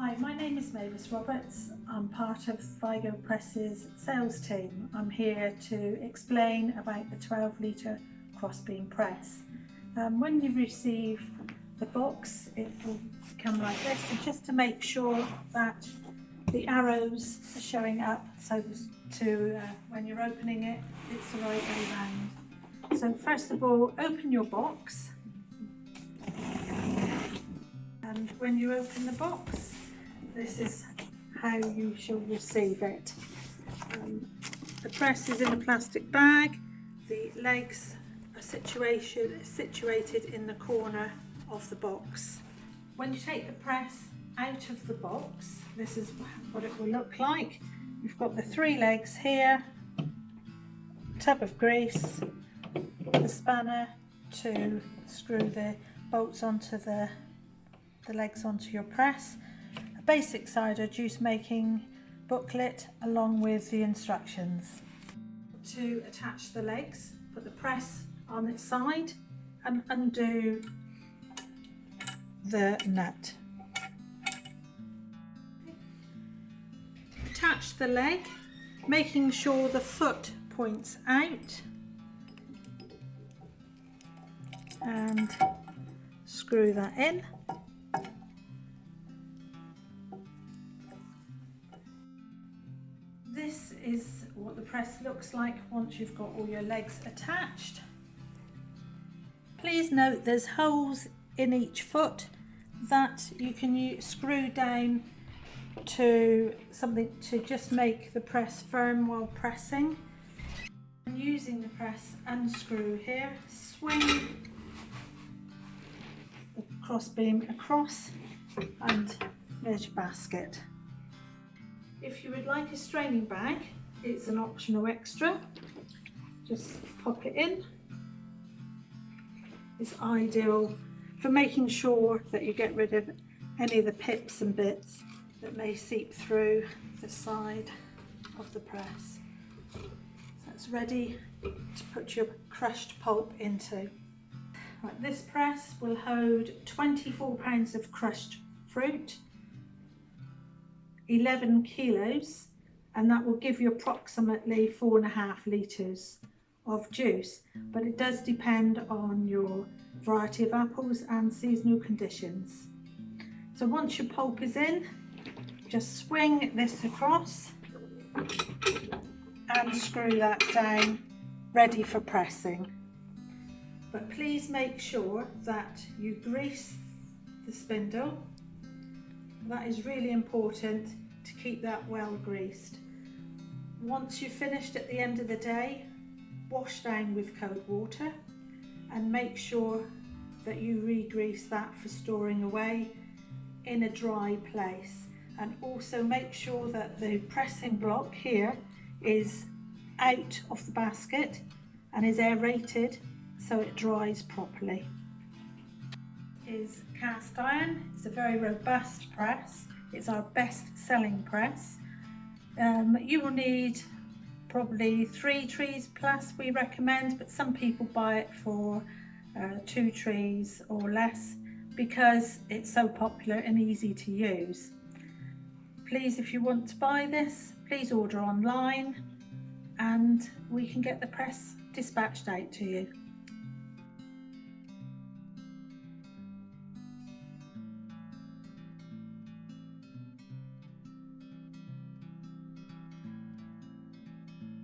Hi, my name is Mavis Roberts. I'm part of Vigo Presses sales team. I'm here to explain about the 12 litre crossbeam press. When you receive the box, it will come like this, and just to make sure that the arrows are showing up, so when you're opening it, it's the right way round. So first of all, open your box, and when you open the box, this is how you shall receive it. The press is in a plastic bag. The legs are situated in the corner of the box. When you take the press out of the box, this is what it will look like. You've got the 3 legs here, tub of grease, the spanner to screw the bolts onto the legs onto your press, a basic cider juice making booklet along with the instructions. To attach the legs, put the press on its side and undo the nut. Attach the leg, making sure the foot points out, and screw that in. This is what the press looks like once you've got all your legs attached. Please note there's holes in each foot that you can screw down to something to just make the press firm while pressing. And using the press, unscrew here, swing the crossbeam across, and there's your basket. If you would like a straining bag, it's an optional extra. Just pop it in. It's ideal for making sure that you get rid of any of the pips and bits that may seep through the side of the press. So it's ready to put your crushed pulp into. Right, this press will hold 24 pounds of crushed fruit, 11 kilos, and that will give you approximately 4.5 litres of juice, but it does depend on your variety of apples and seasonal conditions. So once your pulp is in, just swing this across and screw that down, ready for pressing. But please make sure that you grease the spindle. That is really important to keep that well greased. Once you've finished at the end of the day, wash down with cold water and make sure that you re-grease that for storing away in a dry place. And also make sure that the pressing block here is out of the basket and is aerated so it dries properly. Is cast iron. It's a very robust press. It's our best selling press. You will need probably 3 trees plus, we recommend, but some people buy it for 2 trees or less because it's so popular and easy to use. Please, if you want to buy this, please order online and we can get the press dispatched out to you.